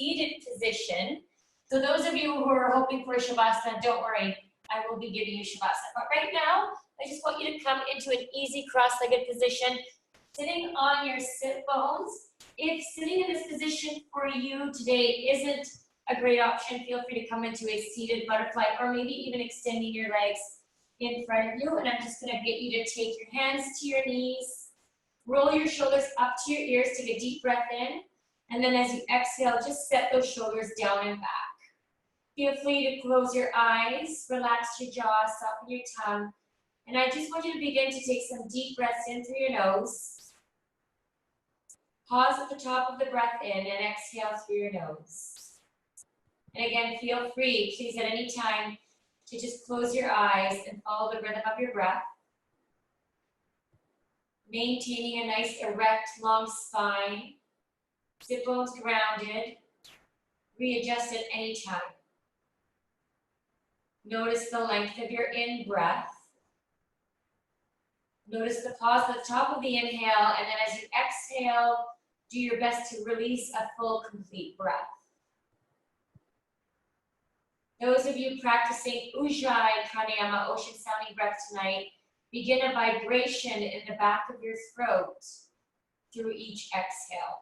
seated position. So those of you who are hoping for Shavasana, don't worry, I will be giving you Shavasana. But right now, I just want you to come into an easy cross-legged position, sitting on your sit bones. If sitting in this position for you today isn't a great option, feel free to come into a seated butterfly, or maybe even extending your legs in front of you. And I'm just gonna get you to take your hands to your knees, roll your shoulders up to your ears, take a deep breath in, and then as you exhale, just set those shoulders down and back. Feel free to close your eyes, relax your jaw, soften your tongue, and I just want you to begin to take some deep breaths in through your nose. Pause at the top of the breath in and exhale through your nose. And again, feel free, please, at any time, to just close your eyes and follow the rhythm of your breath. Maintaining a nice, erect, long spine. Sit bones grounded. Readjust at any time. Notice the length of your in-breath. Notice the pause at the top of the inhale, and then as you exhale, do your best to release a full, complete breath. Those of you practicing Ujjayi Pranayama, ocean sounding breath tonight, begin a vibration in the back of your throat through each exhale.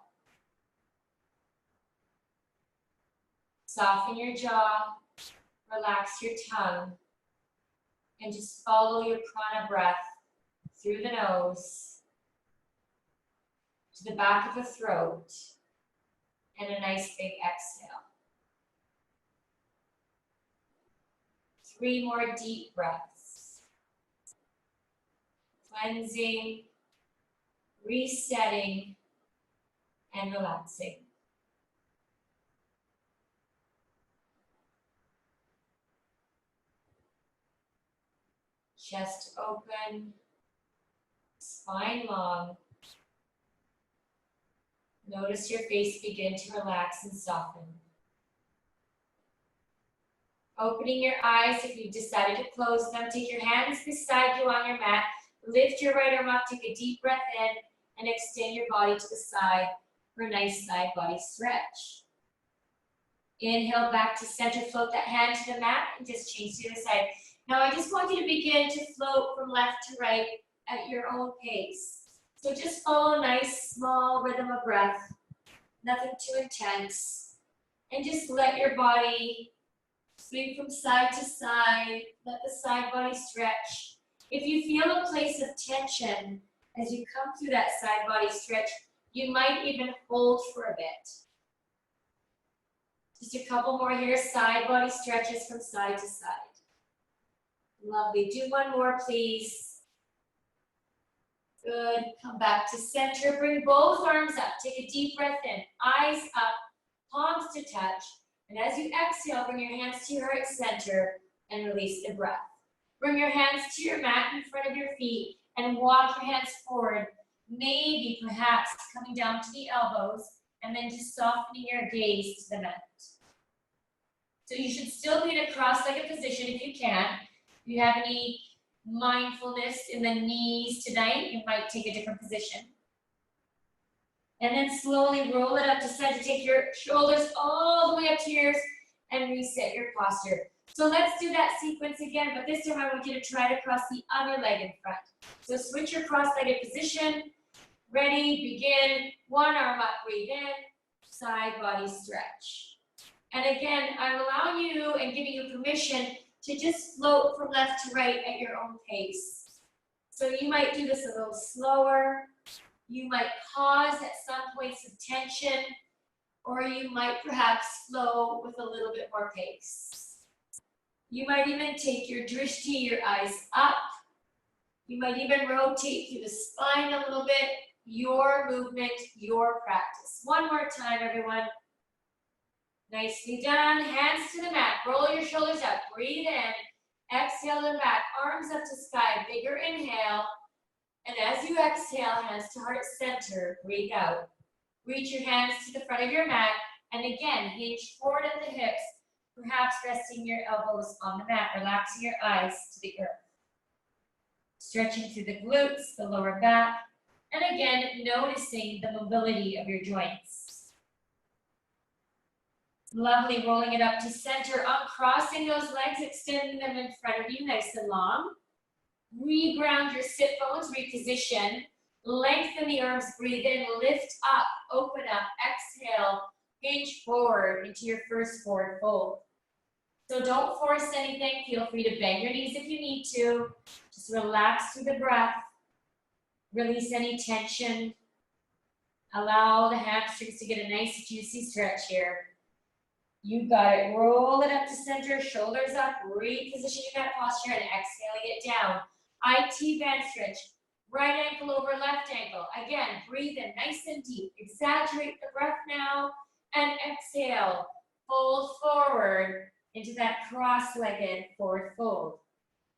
Soften your jaw, relax your tongue, and just follow your prana breath through the nose to the back of the throat, and a nice big exhale. 3 more deep breaths. Cleansing, resetting, and relaxing. Chest open, spine long. Notice your face begin to relax and soften. Opening your eyes, if you've decided to close them, take your hands beside you on your mat, lift your right arm up, take a deep breath in, and extend your body to the side for a nice side body stretch. Inhale back to center, float that hand to the mat, and just change to the other side. Now I just want you to begin to float from left to right at your own pace. So just follow a nice, small rhythm of breath, nothing too intense, and just let your body swing from side to side, let the side body stretch. If you feel a place of tension as you come through that side body stretch, you might even hold for a bit. Just a couple more here, side body stretches from side to side. Lovely, do one more please. Good, come back to center, bring both arms up, take a deep breath in, eyes up, palms to touch. And as you exhale, bring your hands to your heart center and release the breath. Bring your hands to your mat in front of your feet and walk your hands forward, maybe perhaps coming down to the elbows, and then just softening your gaze to the mat. So you should still be in a cross-legged position if you can. If you have any mindfulness in the knees tonight, you might take a different position. And then slowly roll it up to center. Take your shoulders all the way up to yours and reset your posture. So let's do that sequence again, but this time I want you to try to cross the other leg in front. So switch your cross-legged position. Ready, begin. One arm up, breathe in, side body stretch. And again, I'm allowing you and giving you permission to just float from left to right at your own pace. So you might do this a little slower. You might pause at some points of tension, or you might perhaps flow with a little bit more pace. You might even take your drishti, your eyes up. You might even rotate through the spine a little bit. Your movement, your practice. One more time, everyone. Nicely done. Hands to the mat. Roll your shoulders up. Breathe in. Exhale and back. Arms up to sky. Bigger inhale. And as you exhale, hands to heart center, breathe out. Reach your hands to the front of your mat, and again, hinge forward at the hips, perhaps resting your elbows on the mat, relaxing your eyes to the earth. Stretching through the glutes, the lower back, and again, noticing the mobility of your joints. Lovely, rolling it up to center, uncrossing those legs, extending them in front of you, nice and long. Reground your sit bones, reposition. Lengthen the arms, breathe in, lift up, open up, exhale, hinge forward into your first forward fold. So don't force anything, feel free to bend your knees if you need to. Just relax through the breath. Release any tension. Allow the hamstrings to get a nice juicy stretch here. You got it. Roll it up to center, shoulders up, repositioning that posture and exhaling it down. IT band stretch. Right ankle over left ankle. Again, breathe in nice and deep. Exaggerate the breath now and exhale. Fold forward into that cross-legged forward fold.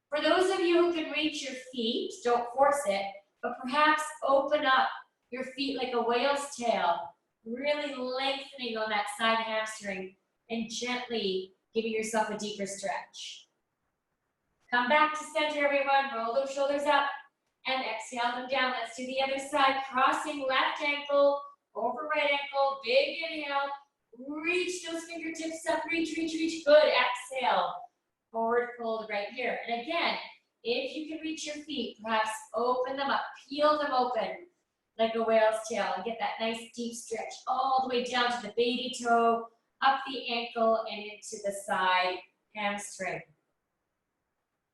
For those of you who can reach your feet, don't force it, but perhaps open up your feet like a whale's tail, really lengthening on that side hamstring and gently giving yourself a deeper stretch. Come back to center, everyone. Roll those shoulders up and exhale them down. Let's do the other side. Crossing left ankle over right ankle. Big inhale. Reach those fingertips up. Reach, reach, reach. Good. Exhale. Forward fold right here. And again, if you can reach your feet, perhaps open them up. Peel them open like a whale's tail and get that nice deep stretch all the way down to the baby toe, up the ankle, and into the side hamstring.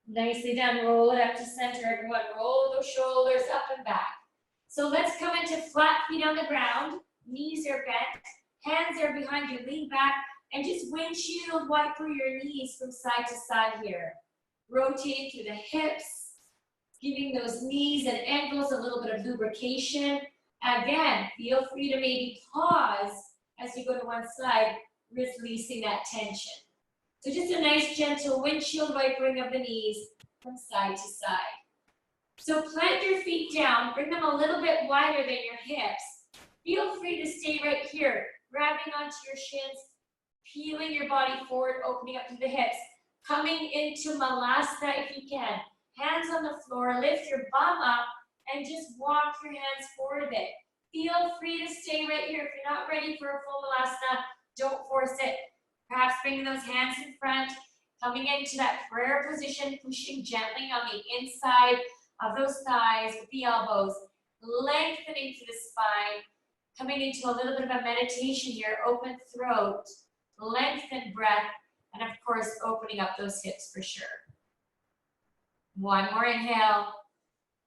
Nicely done. Roll it up to center, everyone. Roll those shoulders up and back. So let's come into flat feet on the ground. Knees are bent. Hands are behind you. Lean back and just windshield wiper your knees from side to side here. Rotating through the hips, giving those knees and ankles a little bit of lubrication. Again, feel free to maybe pause as you go to one side, releasing that tension. So just a nice gentle windshield wipering of the knees from side to side. So plant your feet down, bring them a little bit wider than your hips. Feel free to stay right here, grabbing onto your shins, peeling your body forward, opening up to the hips. Coming into Malasana if you can. Hands on the floor, lift your bum up, and just walk your hands forward a bit. Feel free to stay right here. If you're not ready for a full Malasana, don't force it. Perhaps bringing those hands in front, coming into that prayer position, pushing gently on the inside of those thighs with the elbows, lengthening through the spine, coming into a little bit of a meditation here, open throat, lengthen breath, and of course, opening up those hips for sure. One more inhale.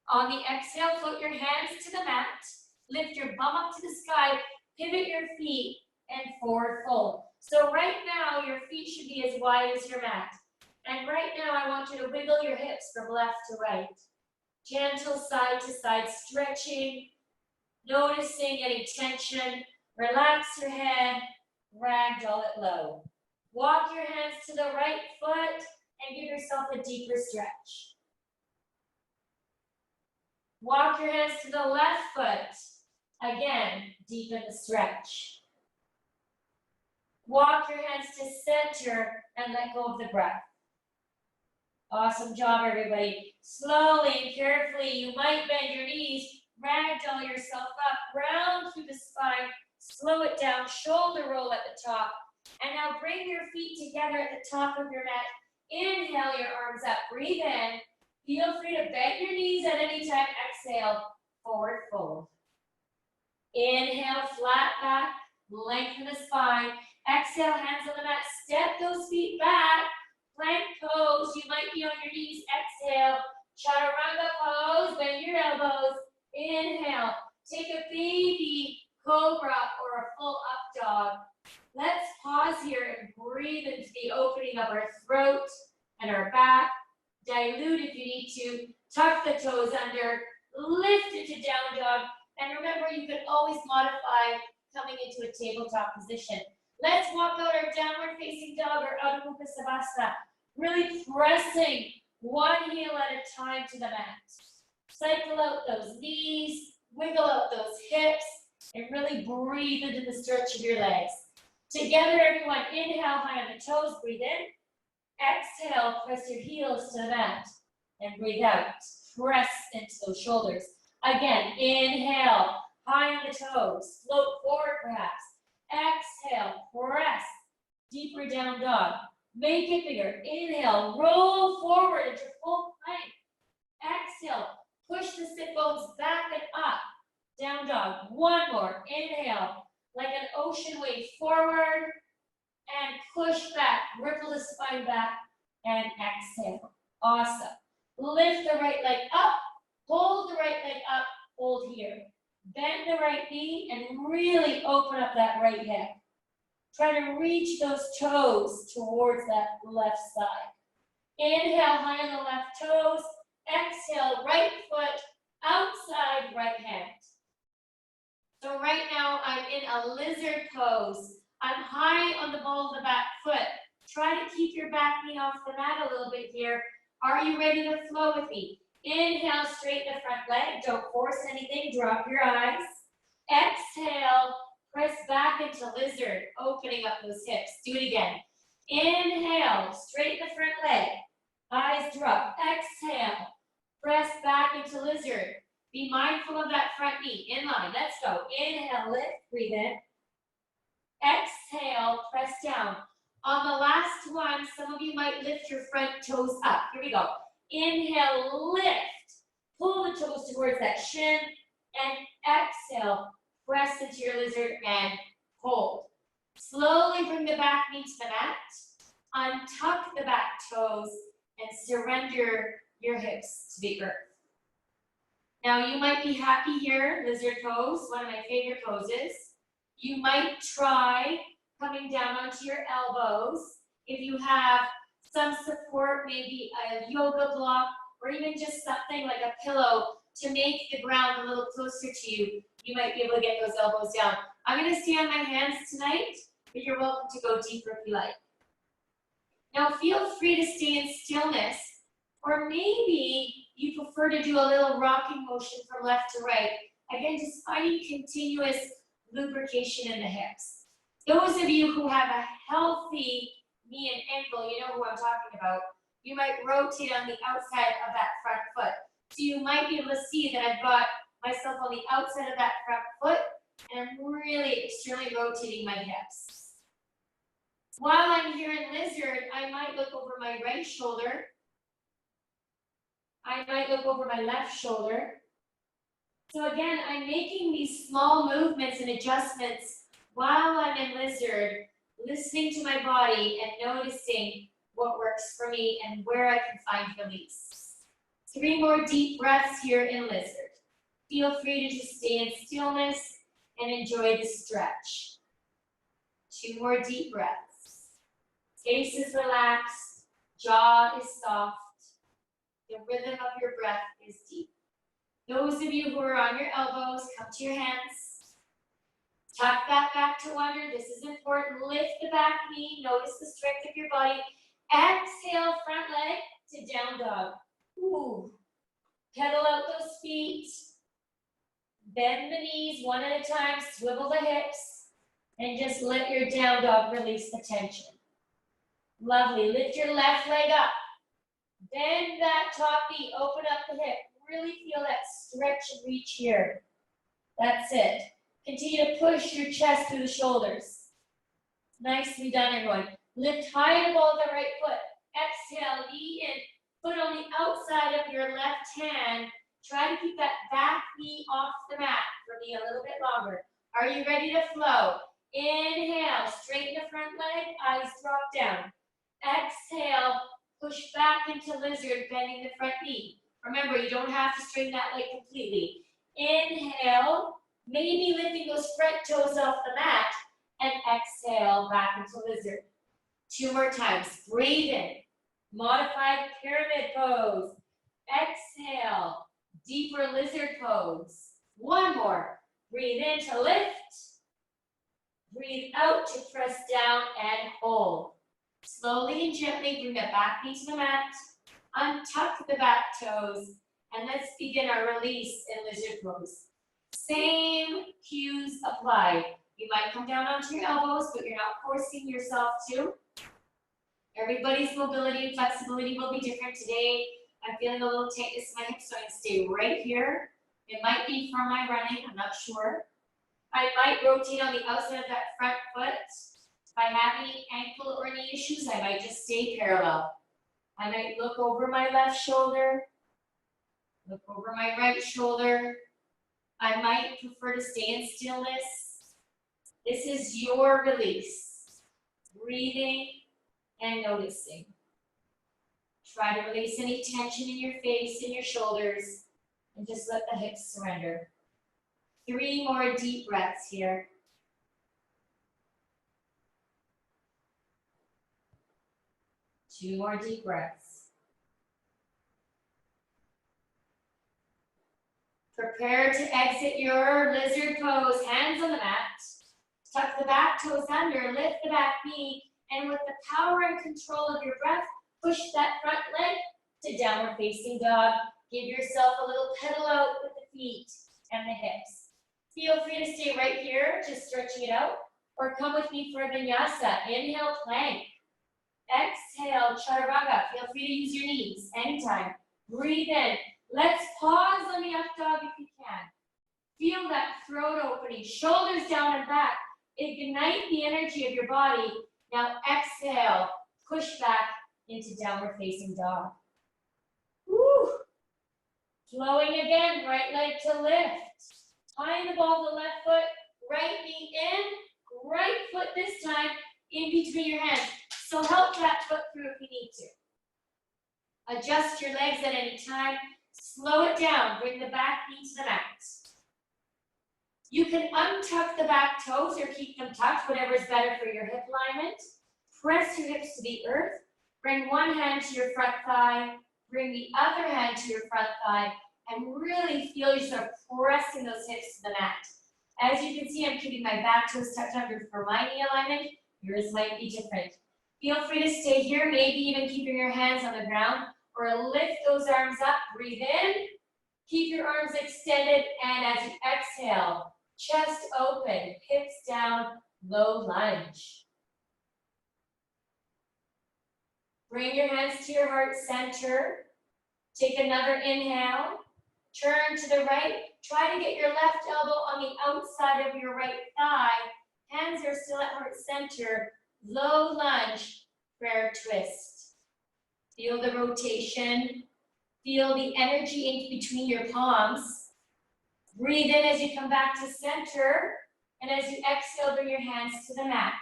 On the exhale, float your hands to the mat, lift your bum up to the sky, pivot your feet, and forward fold. So right now, your feet should be as wide as your mat. And right now, I want you to wiggle your hips from left to right. Gentle side to side stretching, noticing any tension. Relax your head, ragdoll it low. Walk your hands to the right foot and give yourself a deeper stretch. Walk your hands to the left foot. Again, deepen the stretch. Walk your hands to center and let go of the breath. Awesome job, everybody. Slowly and carefully, you might bend your knees, ragdoll yourself up, round through the spine, slow it down, shoulder roll at the top. And now bring your feet together at the top of your mat. Inhale your arms up, breathe in. Feel free to bend your knees at any time. Exhale, forward fold. Inhale, flat back, lengthen the spine. Exhale, hands on the mat, step those feet back. Plank pose, you might be on your knees. Exhale, chaturanga pose, bend your elbows. Inhale, take a baby cobra or a full up dog. Let's pause here and breathe into the opening of our throat and our back. Dilute if you need to. Tuck the toes under. Lift into down dog. And remember, you can always modify coming into a tabletop position. Let's walk out our downward facing dog or Adho Mukha Savasana. Really pressing one heel at a time to the mat. Cycle out those knees. Wiggle out those hips. And really breathe into the stretch of your legs. Together, everyone, inhale high on the toes, breathe in. Exhale, press your heels to the mat. And breathe out, press into those shoulders. Again, inhale, high on the toes, float forward perhaps. Exhale, press, for down dog. Make it bigger. Inhale, roll forward into full plank. Exhale, push the sit bones back and up. Down dog. One more. Inhale, like an ocean wave forward and push back. Ripple the spine back and exhale. Awesome. Lift the right leg up. Hold the right leg up. Hold here. Bend the right knee and really open up that right hip. Try to reach those toes towards that left side. Inhale, high on the left toes. Exhale, right foot outside right hand. So right now I'm in a lizard pose. I'm high on the ball of the back foot. Try to keep your back knee off the mat a little bit here. Are you ready to flow with me? Inhale, straighten the front leg. Don't force anything. Drop your eyes. Exhale, press back into lizard, opening up those hips. Do it again. Inhale, straighten the front leg. Eyes drop. Exhale, press back into lizard. Be mindful of that front knee. In line. Let's go. Inhale, lift, breathe in. Exhale, press down. On the last one, some of you might lift your front toes up. Here we go. Inhale, lift. Pull the toes towards that shin. And exhale, press into your lizard and hold. Slowly bring the back knee to the mat. Untuck the back toes and surrender your hips to the earth. Now you might be happy here, lizard pose, one of my favorite poses. You might try coming down onto your elbows. If you have some support, maybe a yoga block, or even just something like a pillow to make the ground a little closer to you, you might be able to get those elbows down. I'm gonna stay on my hands tonight, but you're welcome to go deeper if you like. Now feel free to stay in stillness, or maybe you prefer to do a little rocking motion from left to right. Again, just finding continuous lubrication in the hips. Those of you who have a healthy knee and ankle, you know who I'm talking about, you might rotate on the outside of that front foot. So you might be able to see that I've got myself on the outside of that front foot, and I'm really externally rotating my hips. While I'm here in lizard, I might look over my right shoulder. I might look over my left shoulder. So again, I'm making these small movements and adjustments while I'm in lizard, listening to my body and noticing what works for me and where I can find release. 3 more deep breaths here in lizard. Feel free to just stay in stillness and enjoy the stretch. 2 more deep breaths. Face is relaxed, jaw is soft. The rhythm of your breath is deep. Those of you who are on your elbows, come to your hands. Tuck that back to under. This is important. Lift the back knee. Notice the strength of your body. Exhale, front leg to down dog. Ooh. Pedal out those feet. Bend the knees one at a time. Swivel the hips. And just let your down dog release the tension. Lovely. Lift your left leg up. Bend that top knee, open up the hip. Really feel that stretch and reach here. That's it. Continue to push your chest through the shoulders. Nicely done, everyone. Lift high and above the right foot. Exhale, knee in. Foot on the outside of your left hand. Try to keep that back knee off the mat for me a little bit longer. Are you ready to flow? Inhale, straighten the front leg, eyes drop down. Exhale, push back into lizard, bending the front knee. Remember, you don't have to straighten that leg completely. Inhale, maybe lifting those front toes off the mat, and exhale back into lizard. 2 more times. Breathe in. Modified pyramid pose. Exhale. Deeper lizard pose. 1 more. Breathe in to lift. Breathe out to press down and hold. Slowly and gently bring the back knee to the mat. Untuck the back toes. And let's begin our release in lizard pose. Same cues apply. You might come down onto your elbows, but you're not forcing yourself to. Everybody's mobility and flexibility will be different. Today, I'm feeling a little tightness in my hips, so I'm going to stay right here. It might be from my running, I'm not sure. I might rotate on the outside of that front foot. I have any ankle or knee issues, I might just stay parallel. I might look over my left shoulder, look over my right shoulder. I might prefer to stay in stillness. This is your release. Breathing and noticing. Try to release any tension in your face and your shoulders and just let the hips surrender. 3 more deep breaths here. Two more deep breaths. Prepare to exit your lizard pose, hands on the mat. Tuck the back toes under, lift the back knee, and with the power and control of your breath, push that front leg to downward facing dog. Give yourself a little pedal out with the feet and the hips. Feel free to stay right here, just stretching it out, or come with me for a vinyasa. Inhale, plank. Exhale, chaturanga. Feel free to use your knees anytime. Breathe in. Let's pause on the up dog if you can. Feel that throat opening, shoulders down and back. Ignite the energy of your body. Now exhale, push back into downward facing dog. Woo. Flowing again, right leg to lift. High in the ball of the left foot, right knee in, right foot this time in between your hands. So help that foot through if you need to. Adjust your legs at any time. Slow it down. Bring the back knee to the mat. You can untuck the back toes or keep them tucked, whatever is better for your hip alignment. Press your hips to the earth. Bring one hand to your front thigh. Bring the other hand to your front thigh. And really feel yourself pressing those hips to the mat. As you can see, I'm keeping my back toes tucked under for my knee alignment. Yours might be different. Feel free to stay here, maybe even keeping your hands on the ground, or lift those arms up. Breathe in. Keep your arms extended, and as you exhale, chest open, hips down, low lunge. Bring your hands to your heart center. Take another inhale. Turn to the right. Try to get your left elbow on the outside of your right thigh. Hands are still at heart center. Low lunge, prayer twist. Feel the rotation. Feel the energy in between your palms. Breathe in as you come back to center. And as you exhale, bring your hands to the mat.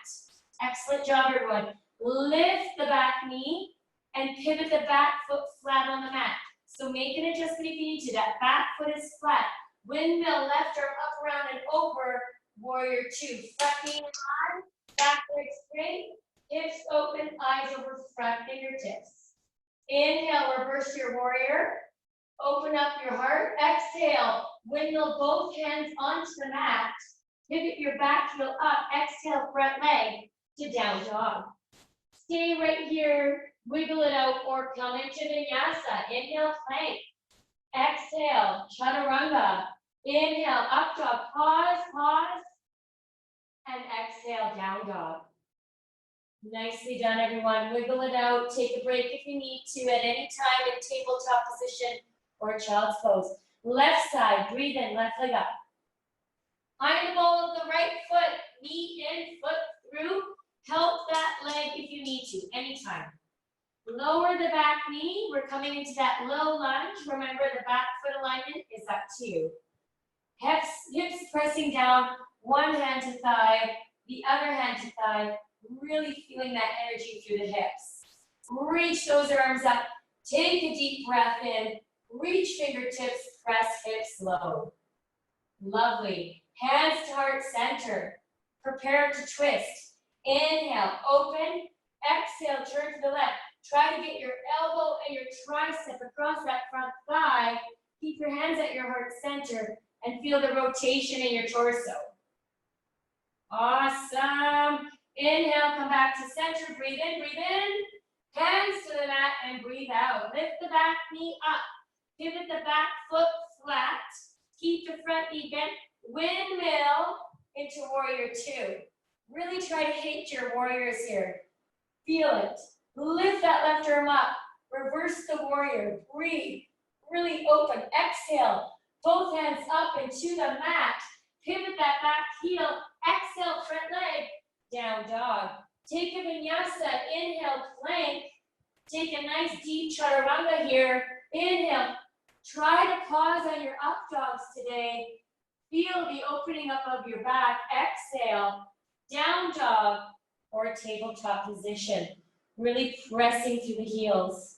Excellent job, everyone. Lift the back knee and pivot the back foot flat on the mat. So make an adjustment if you need to. That back foot is flat. Windmill, left arm up, around, and over. Warrior 2. Front knee high, back leg straight, hips open, eyes over front fingertips. Inhale, reverse your warrior. Open up your heart. Exhale, windmill both hands onto the mat. Pivot your back heel up. Exhale, front leg to down dog. Stay right here. Wiggle it out or come into vinyasa. Inhale, plank. Exhale, chaturanga. Inhale, up dog. Pause, pause. And exhale, down dog. Nicely done, everyone. Wiggle it out. Take a break if you need to at any time in tabletop position or child's pose. Left side, breathe in, left leg up. High ball of the right foot, knee in, foot through. Help that leg if you need to, anytime. Lower the back knee. We're coming into that low lunge. Remember, the back foot alignment is up to you. Hips pressing down, one hand to thigh, the other hand to thigh, really feeling that energy through the hips. Reach those arms up, take a deep breath in, reach fingertips, press hips low. Lovely. Hands to heart center. Prepare to twist. Inhale, open. Exhale, turn to the left. Try to get your elbow and your tricep across that front thigh. Keep your hands at your heart center and feel the rotation in your torso. Awesome. Inhale, come back to center. Breathe in, breathe in. Hands to the mat and breathe out. Lift the back knee up. Pivot the back foot flat. Keep the front knee bent. Windmill into warrior 2. Really try to hit your warriors here. Feel it. Lift that left arm up. Reverse the warrior. Breathe. Really open. Exhale. Both hands up into the mat. Pivot that back heel. Exhale, front leg. Down dog. Take a vinyasa, inhale, plank. Take a nice deep chaturanga here. Inhale. Try to pause on your up dogs today. Feel the opening up of your back. Exhale, down dog or tabletop position. Really pressing through the heels.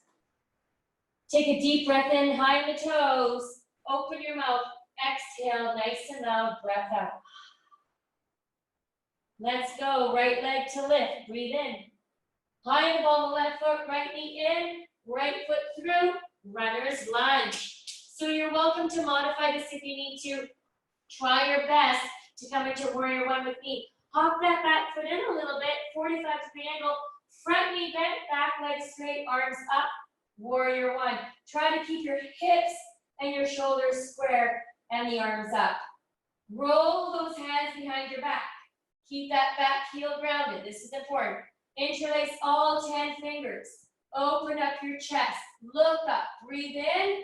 Take a deep breath in, high in the toes. Open your mouth. Exhale, nice and loud, breath out. Let's go, right leg to lift, breathe in. High in the ball of the left foot, right knee in, right foot through, runner's lunge. So you're welcome to modify this if you need to. Try your best to come into warrior one with me. Hop that back foot in a little bit, 45-degree angle, front knee bent, back leg straight, arms up, warrior one. Try to keep your hips and your shoulders square and the arms up. Roll those hands behind your back. Keep that back heel grounded. This is important. Interlace all 10 fingers. Open up your chest. Look up. Breathe in.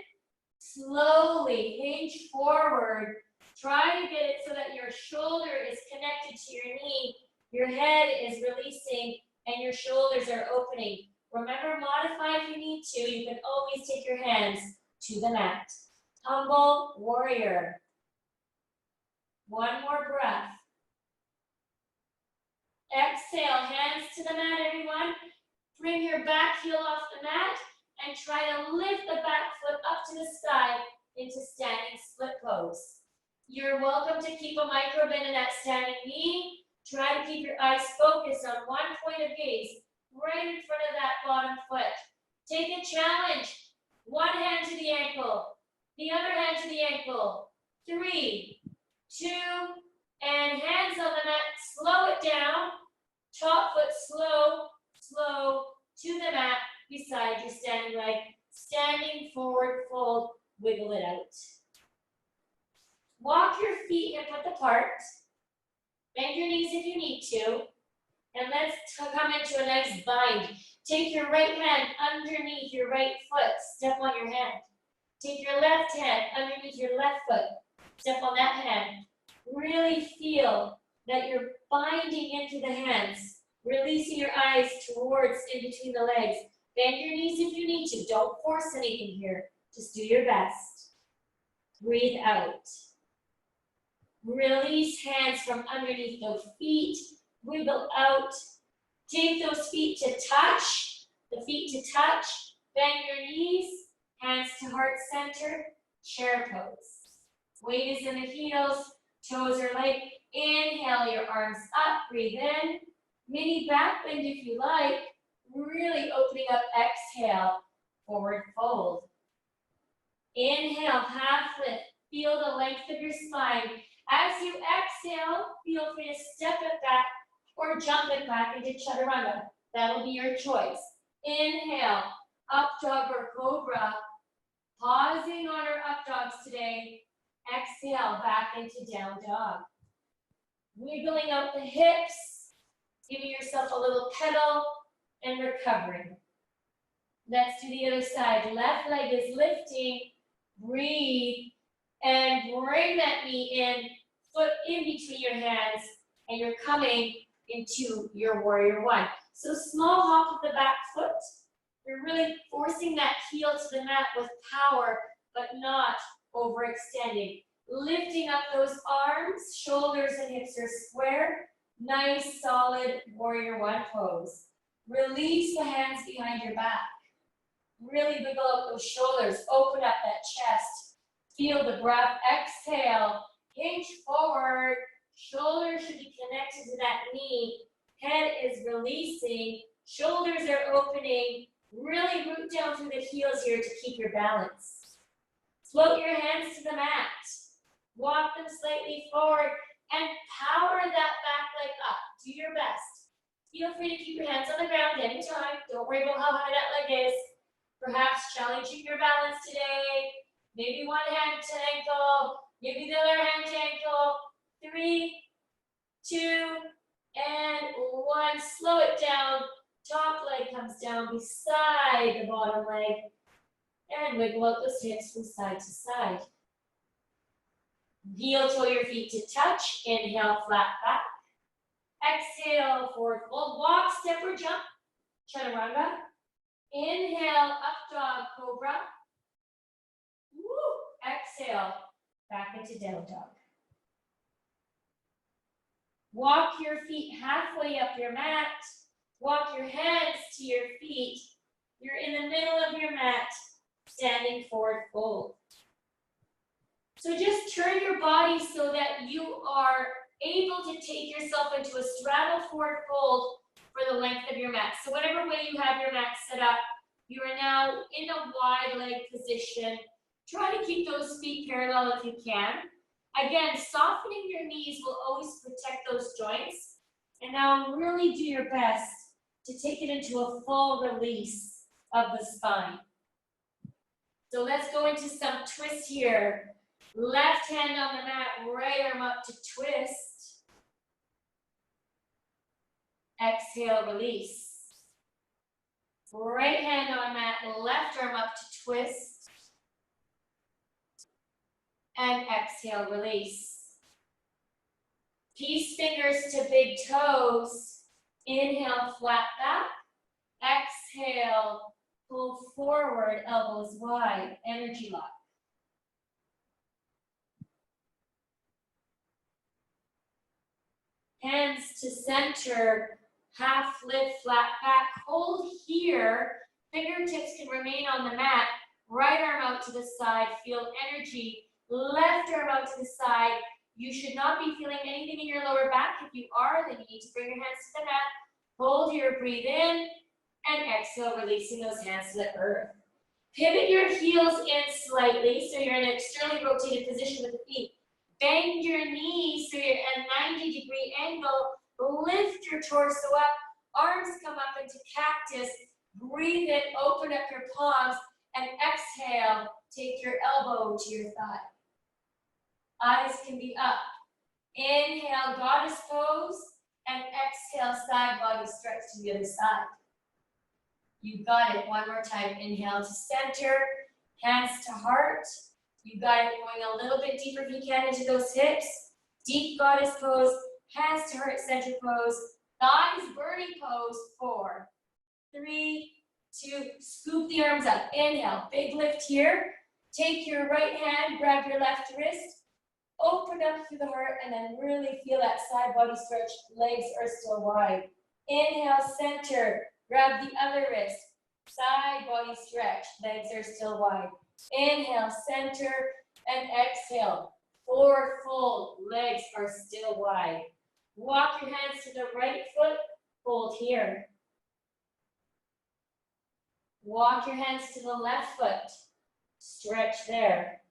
Slowly hinge forward. Try to get it so that your shoulder is connected to your knee. Your head is releasing and your shoulders are opening. Remember, modify if you need to. You can always take your hands to the mat. Humble warrior. One more breath. Exhale, hands to the mat, everyone. Bring your back heel off the mat and try to lift the back foot up to the sky into standing split pose. You're welcome to keep a micro bend in that standing knee. Try to keep your eyes focused on one point of gaze, right in front of that bottom foot. Take a challenge. One hand to the ankle, the other hand to the ankle. 3, 2, and hands on the mat. Slow it down. Top foot slow, slow to the mat beside your standing leg. Standing forward fold, wiggle it out. Walk your feet hip width apart. Bend your knees if you need to. And let's come into a nice bind. Take your right hand underneath your right foot. Step on your hand. Take your left hand underneath your left foot. Step on that hand. Really feel that you're binding into the hands. Releasing your eyes towards in between the legs. Bend your knees if you need to. Don't force anything here. Just do your best. Breathe out. Release hands from underneath those feet. Wiggle out. Take those feet to touch. The feet to touch. Bend your knees. Hands to heart center. Chair pose. Weight is in the heels. Toes are light. Inhale your arms up. Breathe in. Mini back bend if you like. Really opening up. Exhale. Forward fold. Inhale. Half lift. Feel the length of your spine. As you exhale, feel free to step it back or jump it back into chaturanga. That'll be your choice. Inhale, up dog or cobra. Pausing on our up dogs today. Exhale, back into down dog. Wiggling out the hips, giving yourself a little pedal and recovering. Let's do the other side. Left leg is lifting. Breathe. And bring that knee in, foot in between your hands, and you're coming into your warrior one. So small hop of the back foot. You're really forcing that heel to the mat with power, but not overextending. Lifting up those arms, shoulders and hips are square. Nice, solid warrior one pose. Release the hands behind your back. Really wiggle out those shoulders, open up that chest. Feel the breath. Exhale. Hinge forward. Shoulders should be connected to that knee. Head is releasing. Shoulders are opening. Really root down through the heels here to keep your balance. Float your hands to the mat. Walk them slightly forward and power that back leg up. Do your best. Feel free to keep your hands on the ground anytime. Don't worry about how high that leg is. Perhaps challenging your balance today. Maybe one hand to ankle, maybe the other hand to ankle. 3, 2, and 1. Slow it down. Top leg comes down beside the bottom leg. And wiggle out those hips from side to side. Heel toe your feet to touch. Inhale, flat back. Exhale, forward fold. Walk, step, or jump. Chaturanga. Inhale, up dog, cobra. Woo. Exhale, back into down dog. Walk your feet halfway up your mat. Walk your hands to your feet. You're in the middle of your mat, standing forward fold. So just turn your body so that you are able to take yourself into a straddle forward fold for the length of your mat. So whatever way you have your mat set up, you are now in a wide leg position. Try to keep those feet parallel if you can. Again, softening your knees will always protect those joints. And now really do your best to take it into a full release of the spine. So let's go into some twists here. Left hand on the mat, right arm up to twist. Exhale, release. Right hand on mat, left arm up to twist. And exhale, release. Peace fingers to big toes. Inhale, flat back. Exhale, pull forward, elbows wide, energy lock. Hands to center, half lift, flat back. Hold here. Fingertips can remain on the mat. Right arm out to the side, feel energy. Left arm out to the side. You should not be feeling anything in your lower back. If you are, then you need to bring your hands to the mat. Hold here, breathe in, and exhale, releasing those hands to the earth. Pivot your heels in slightly, so you're in an externally rotated position with the feet. Bend your knees so you're at a 90-degree angle. Lift your torso up. Arms come up into cactus. Breathe in, open up your palms, and exhale. Take your elbow to your thigh. Eyes can be up. Inhale, goddess pose, and exhale, side body stretch to the other side. You got it. One more time. Inhale to center, hands to heart. You got it. Going a little bit deeper if you can into those hips. Deep goddess pose, hands to heart center pose, thighs burning pose. 4, 3, 2, scoop the arms up. Inhale, big lift here. Take your right hand, grab your left wrist, open up through the heart, and then really feel that side body stretch. Legs are still wide. Inhale, center, grab the other wrist, side body stretch. Legs are still wide. Inhale, center, and exhale. Forward fold, legs are still wide. Walk your hands to the right foot, hold here. Walk your hands to the left foot, stretch there.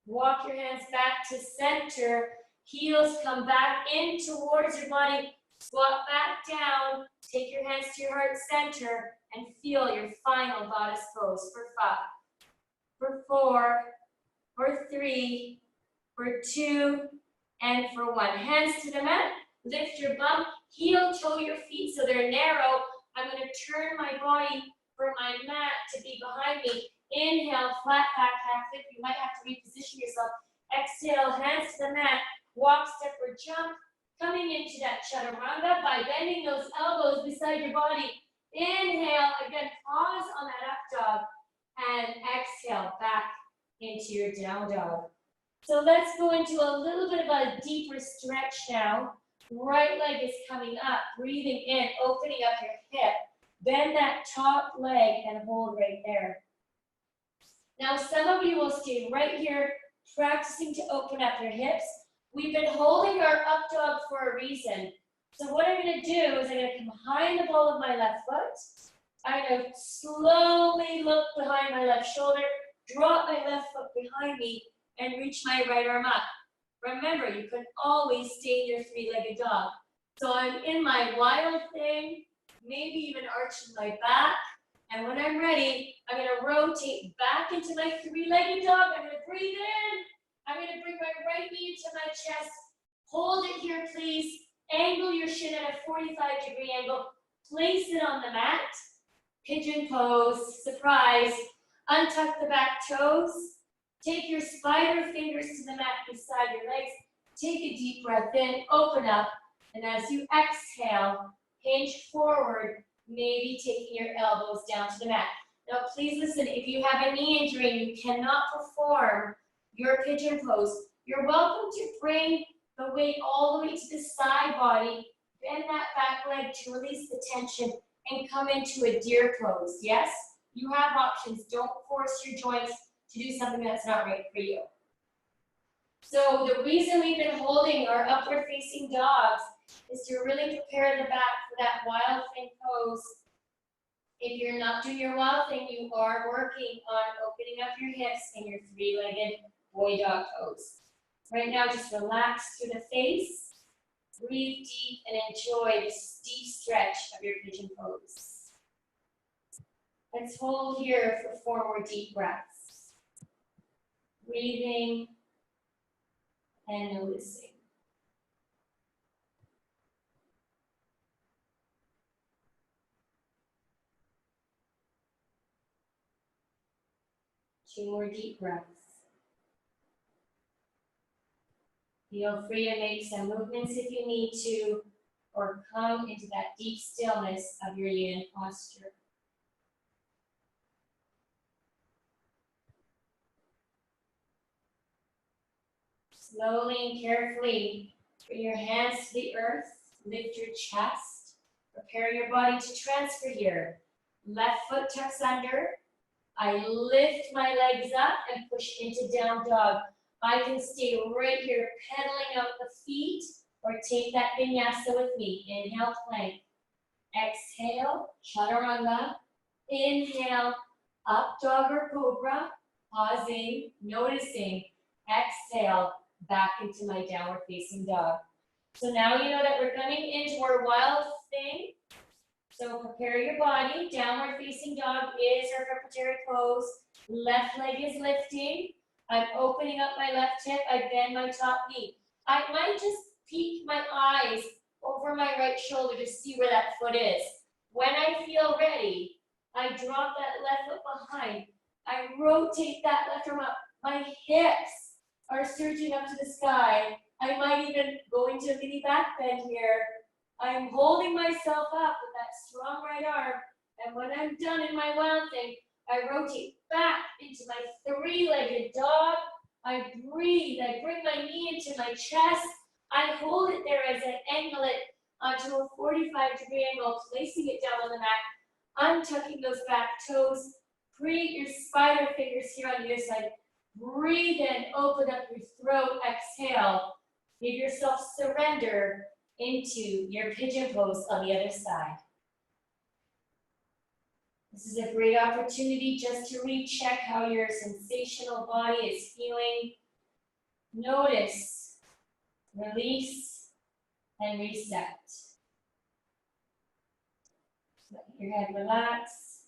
Walk your hands back to center, heels come back in towards your body, squat back down, take your hands to your heart center, and feel your final goddess pose for 5, for 4, for 3, for 2, and for 1. Hands to the mat, lift your bum, heel toe your feet so they're narrow. I'm going to turn my body for my mat to be behind me. Inhale, flat back, half lift. You might have to reposition yourself. Exhale, hands to the mat, walk, step, or jump. Coming into that chaturanga by bending those elbows beside your body. Inhale, again, pause on that up dog, and exhale back into your down dog. So let's go into a little bit of a deeper stretch now. Right leg is coming up, breathing in, opening up your hip. Bend that top leg and hold right there. Now some of you will stay right here, practicing to open up your hips. We've been holding our up dog for a reason. So what I'm going to do is I'm going to come high in the ball of my left foot. I'm going to slowly look behind my left shoulder, drop my left foot behind me, and reach my right arm up. Remember, you can always stay in your three-legged dog. So I'm in my wild thing, maybe even arching my back. And when I'm ready, I'm going to rotate back into my three-legged dog. I'm going to breathe in. I'm going to bring my right knee into my chest. Hold it here, please. Angle your shin at a 45-degree angle. Place it on the mat. Pigeon pose, surprise. Untuck the back toes. Take your spider fingers to the mat beside your legs. Take a deep breath in, open up, and as you exhale, hinge forward, maybe taking your elbows down to the mat. Now please listen, if you have a knee injury and you cannot perform your pigeon pose, you're welcome to bring the weight all the way to the side body, bend that back leg to release the tension, and come into a deer pose. Yes, you have options. Don't force your joints to do something that's not right for you. So the reason we've been holding our upward facing dogs is to really prepare the back for that wild thing pose. If you're not doing your wild thing, you are working on opening up your hips in your three-legged boy dog pose. Right now, just relax through the face, breathe deep, and enjoy this deep stretch of your pigeon pose. Let's hold here for 4 more deep breaths. Breathing and noticing. Two more deep breaths. Feel free to make some movements if you need to, or come into that deep stillness of your yin posture. Slowly and carefully, bring your hands to the earth, lift your chest, prepare your body to transfer here. Left foot tucks under. I lift my legs up and push into down dog. I can stay right here, pedaling out the feet, or take that vinyasa with me. Inhale, plank. Exhale, chaturanga. Inhale, up dog or cobra. Pausing, noticing. Exhale, back into my downward facing dog. So now you know that we're coming into our wild thing. So prepare your body. Downward facing dog is our preparatory pose. Left leg is lifting. I'm opening up my left hip. I bend my top knee. I might just peek my eyes over my right shoulder to see where that foot is. When I feel ready, I drop that left foot behind. I rotate that left arm up. My hips are surging up to the sky. I might even go into a mini back bend here. I'm holding myself up with that strong right arm. And when I'm done in my wild thing, I rotate back into my three-legged dog. I breathe. I bring my knee into my chest. I hold it there as I angle it onto a 45-degree angle, placing it down on the mat, untucking those back toes. Create your spider fingers here on the other side. Breathe in, open up your throat, exhale. Give yourself surrender into your pigeon pose on the other side. This is a great opportunity just to recheck how your sensational body is feeling. Notice, release, and reset. Let your head relax.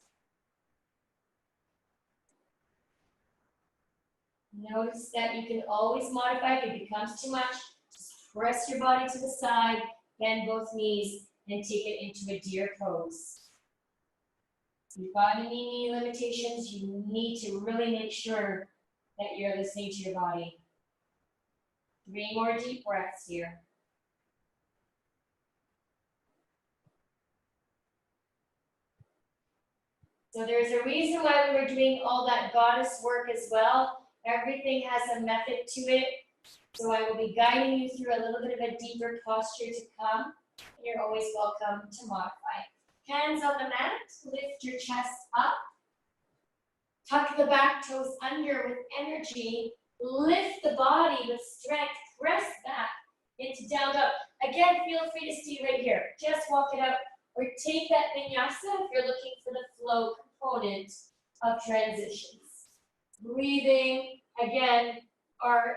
Notice that you can always modify if it becomes too much. Just press your body to the side, bend both knees, and take it into a deer pose. If you've got any knee limitations, you need to really make sure that you're listening to your body. 3 more deep breaths here. So there's a reason why we were doing all that goddess work as well. Everything has a method to it. So I will be guiding you through a little bit of a deeper posture to come. And you're always welcome to modify. Hands on the mat, lift your chest up. Tuck the back toes under with energy. Lift the body with strength. Press back into down dog. Again, feel free to stay right here. Just walk it out or take that vinyasa if you're looking for the flow component of transitions. Breathing, again, our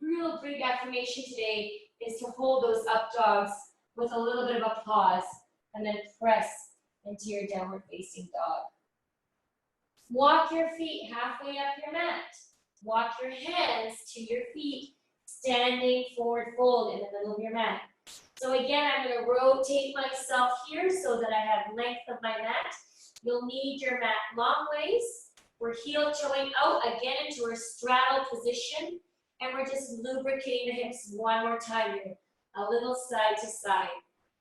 real big affirmation today is to hold those up dogs with a little bit of a pause and then press into your downward facing dog. Walk your feet halfway up your mat. Walk your hands to your feet, standing forward fold in the middle of your mat. So again, I'm going to rotate myself here so that I have length of my mat. You'll need your mat long ways. We're heel toeing out again into our straddle position. And we're just lubricating the hips one more time here. A little side to side.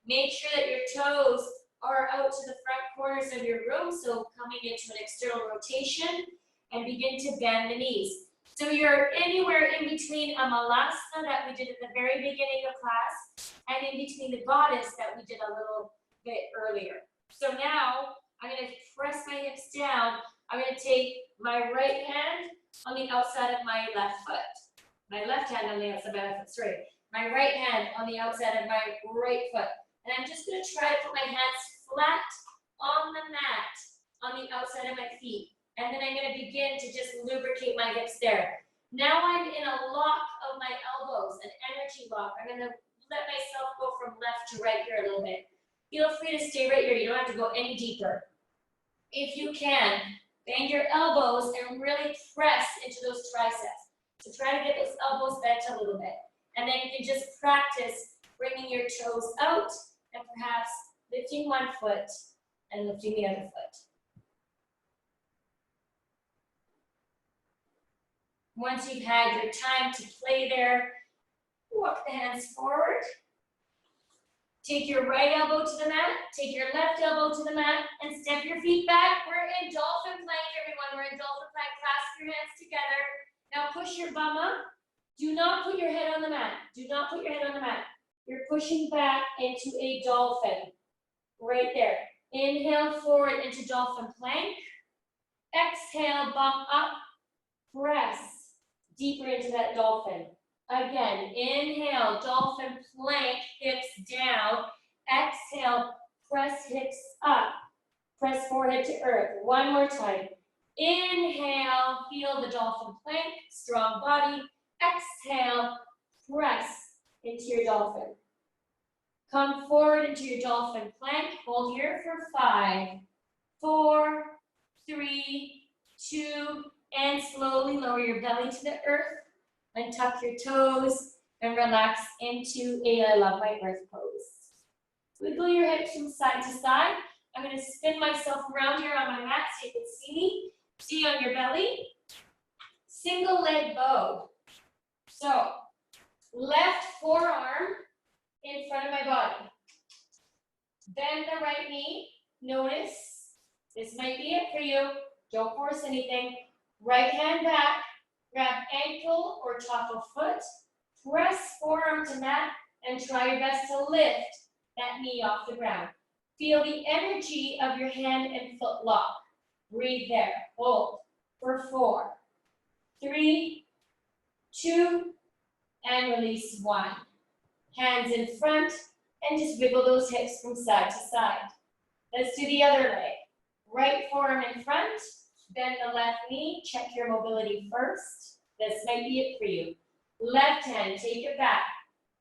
Make sure that your toes are out to the front corners of your room, so coming into an external rotation, and begin to bend the knees. So you're anywhere in between a malasana that we did at the very beginning of class, and in between the goddess that we did a little bit earlier. So now I'm going to press my hips down. I'm going to take my right hand on the outside of my left foot. My left hand on the outside of my left foot, sorry. My right hand on the outside of my right foot. And I'm just going to try to put my hands flat on the mat on the outside of my feet. And then I'm going to begin to just lubricate my hips there. Now I'm in a lock of my elbows, an energy lock. I'm going to let myself go from left to right here a little bit. Feel free to stay right here. You don't have to go any deeper. If you can, bend your elbows and really press into those triceps. So try to get those elbows bent a little bit. And then you can just practice bringing your toes out and perhaps lifting one foot and lifting the other foot. Once you've had your time to play there, walk the hands forward. Take your right elbow to the mat, take your left elbow to the mat, and step your feet back. We're in dolphin plank, everyone. We're in dolphin plank. Clasp your hands together. Now push your bum up. Do not put your head on the mat. Do not put your head on the mat. You're pushing back into a dolphin. Right there. Inhale forward into dolphin plank. Exhale, bump up. Press deeper into that dolphin. Again, inhale, dolphin plank, hips down. Exhale, press hips up. Press forehead to earth. One more time. Inhale, feel the dolphin plank, strong body. Exhale, press into your dolphin. Come forward into your dolphin plank. Hold here for 5, 4, 3, 2, and slowly lower your belly to the earth. And tuck your toes and relax into a I love my earth pose. Wiggle your hips from side to side. I'm going to spin myself around here on my mat so you can see me. See on your belly. Single leg bow. So, left forearm in front of my body. Bend the right knee. Notice, this might be it for you. Don't force anything. Right hand back. Grab ankle or top of foot, press forearm to mat, and try your best to lift that knee off the ground. Feel the energy of your hand and foot lock. Breathe there. Hold for 4, 3, 2, and release 1. Hands in front, and just wiggle those hips from side to side. Let's do the other leg. Right forearm in front. Bend the left knee, check your mobility first. This might be it for you. Left hand, take it back.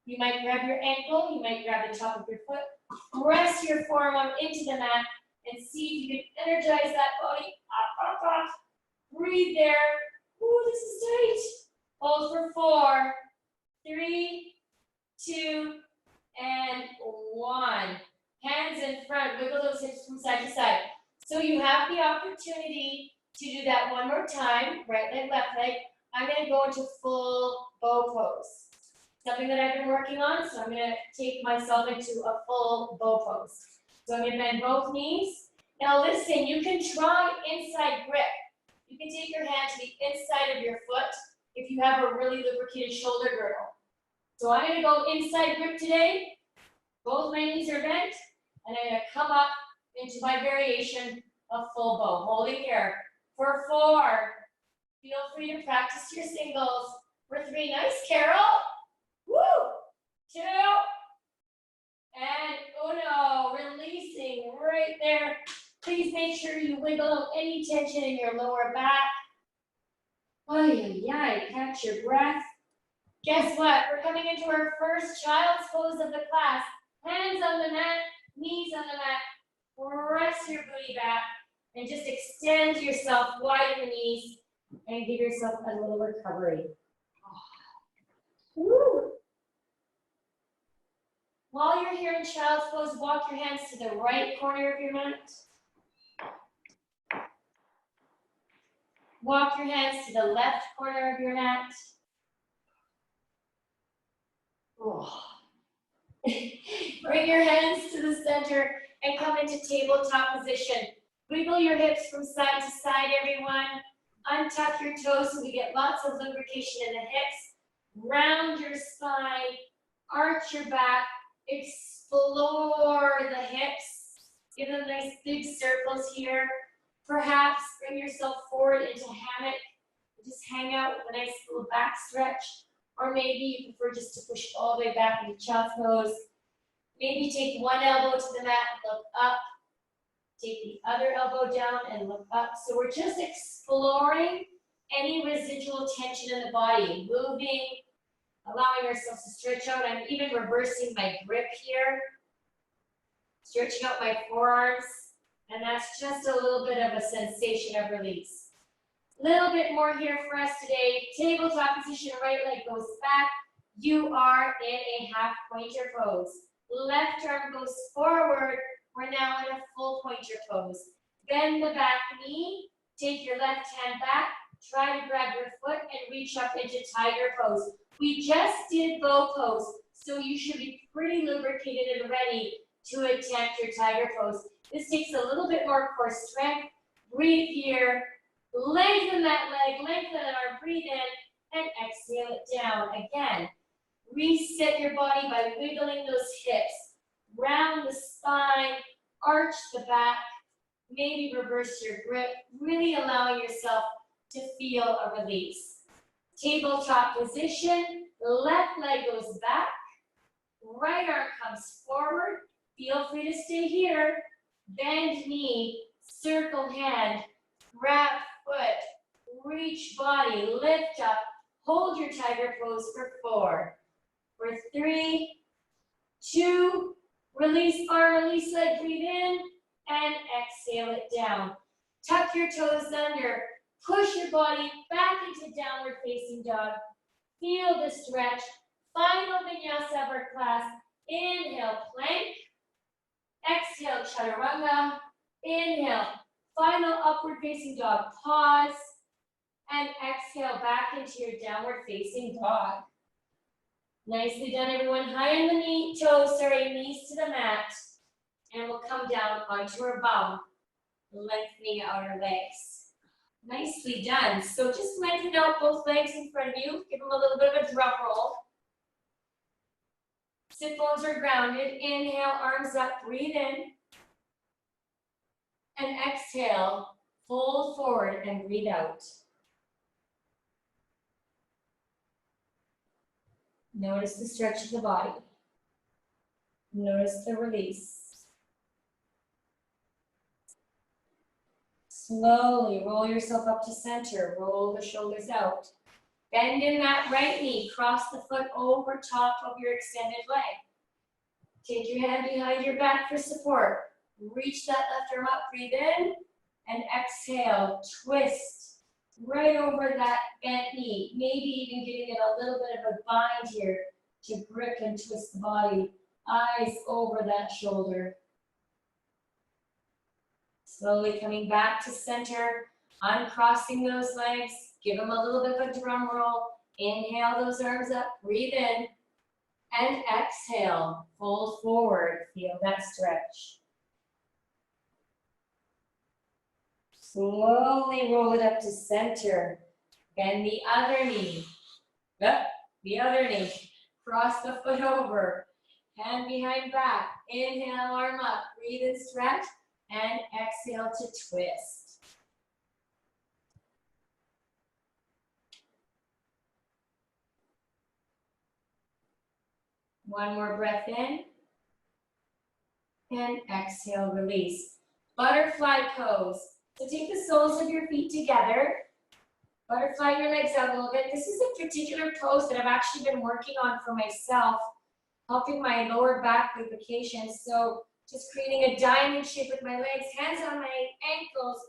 You might grab your ankle, you might grab the top of your foot. Press your forearm into the mat and see if you can energize that body. Up, up, up. Breathe there. Ooh, this is tight. Hold for 4, 3, 2, and 1. Hands in front, wiggle those hips from side to side. So you have the opportunity to do that one more time, right leg, left leg. I'm going to go into full bow pose. Something that I've been working on, so I'm going to take myself into a full bow pose. So I'm going to bend both knees. Now listen, you can try inside grip. You can take your hand to the inside of your foot if you have a really lubricated shoulder girdle. So I'm going to go inside grip today. Both my knees are bent, and I'm going to come up into my variation of full bow. Holding here for 4. Feel free to practice your singles. For 3, nice, Carol. Woo! 2, and uno, releasing right there. Please make sure you wiggle out any tension in your lower back. Ay, ay, ay, catch your breath. Guess what? We're coming into our first child's pose of the class. Hands on the mat, knees on the mat. Press your booty back and just extend yourself, widen the knees, and give yourself a little recovery. Woo. While you're here in child's pose, walk your hands to the right corner of your mat. Walk your hands to the left corner of your mat. Oh. Bring your hands to the center and come into tabletop position. Wiggle your hips from side to side, everyone. Untuck your toes so we get lots of lubrication in the hips. Round your spine, arch your back, explore the hips. Give them nice big circles here. Perhaps bring yourself forward into hammock. Just hang out with a nice little back stretch. Or maybe you prefer just to push all the way back into child's pose. Maybe take one elbow to the mat and look up. Take the other elbow down and look up. So we're just exploring any residual tension in the body, moving, allowing ourselves to stretch out. I'm even reversing my grip here, stretching out my forearms, and that's just a little bit of a sensation of release. A little bit more here for us today. Tabletop position, right leg goes back. You are in a half pointer pose. Left arm goes forward. We're now in a full pointer pose. Bend the back knee, take your left hand back, try to grab your foot and reach up into tiger pose. We just did bow pose, so you should be pretty lubricated and ready to attempt your tiger pose. This takes a little bit more core strength. Breathe here, lengthen that leg, lengthen that arm, breathe in, and exhale it down. Again, reset your body by wiggling those hips. Round the spine, arch the back, maybe reverse your grip, really allowing yourself to feel a release. Tabletop position, left leg goes back, right arm comes forward. Feel free to stay here. Bend knee, circle hand, grab foot, reach body, lift up, hold your tiger pose for 4, for 3, 2, release arm, release leg, breathe in, and exhale it down. Tuck your toes under, push your body back into downward facing dog. Feel the stretch. Final vinyasa of our class. Inhale, plank. Exhale, chaturanga. Inhale, final upward facing dog. Pause. And exhale back into your downward facing dog. Nicely done, everyone. High on the knees to the mat. And we'll come down onto our bum, lengthening out our legs. Nicely done. So just lengthen out both legs in front of you. Give them a little bit of a drum roll. Sit bones are grounded. Inhale, arms up, breathe in. And exhale, fold forward and breathe out. Notice the stretch of the body. Notice the release. Slowly roll yourself up to center. Roll the shoulders out. Bend in that right knee. Cross the foot over top of your extended leg. Take your hand behind your back for support. Reach that left arm up. Breathe in. And exhale. Twist right over that bent knee. Maybe even giving it a little bit of a bind here to grip and twist the body. Eyes over that shoulder. Slowly coming back to center, uncrossing those legs. Give them a little bit of a drum roll. Inhale those arms up, breathe in, and exhale. Fold forward, feel that stretch. Slowly roll it up to center. Bend the other knee. Up, the other knee. Cross the foot over. Hand behind back. Inhale, arm up. Breathe and stretch. And exhale to twist. One more breath in. And exhale, release. Butterfly pose. So take the soles of your feet together. Butterfly your legs out a little bit. This is a particular pose that I've actually been working on for myself, helping my lower back lubrication. So just creating a diamond shape with my legs, hands on my ankles.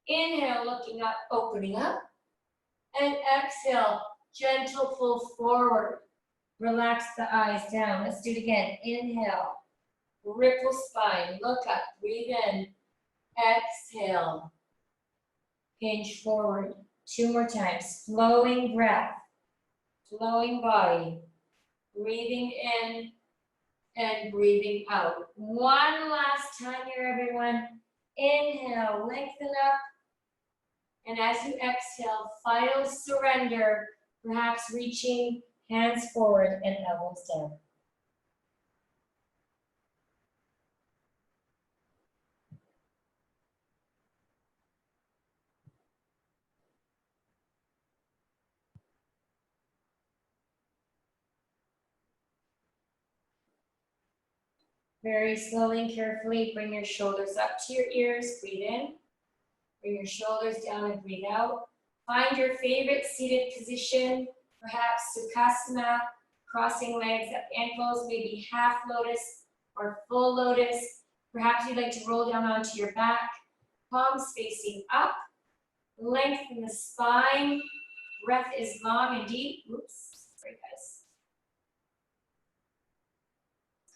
Inhale, looking up, opening up. And exhale, gentle pull forward. Relax the eyes down. Let's do it again. Inhale, ripple spine, look up, breathe in. Exhale, hinge forward. 2 more times. Flowing breath, flowing body. Breathing in and breathing out. One last time here, everyone. Inhale, lengthen up. And as you exhale, final surrender, perhaps reaching hands forward and elbows down. Very slowly and carefully, bring your shoulders up to your ears, breathe in. Bring your shoulders down and breathe out. Find your favorite seated position, perhaps Sukhasana, crossing legs at ankles, maybe half lotus or full lotus. Perhaps you'd like to roll down onto your back, palms facing up. Lengthen the spine. Breath is long and deep. Oops, sorry guys.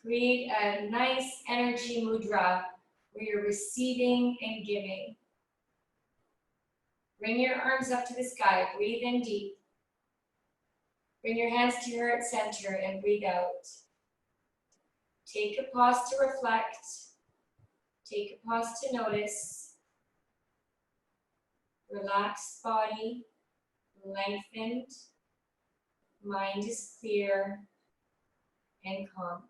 Create a nice energy mudra where you're receiving and giving. Bring your arms up to the sky, breathe in deep. Bring your hands to your heart center and breathe out. Take a pause to reflect. Take a pause to notice. Relaxed body, lengthened, mind is clear and calm.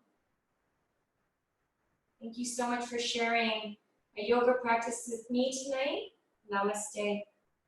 Thank you so much for sharing a yoga practice with me tonight. Namaste.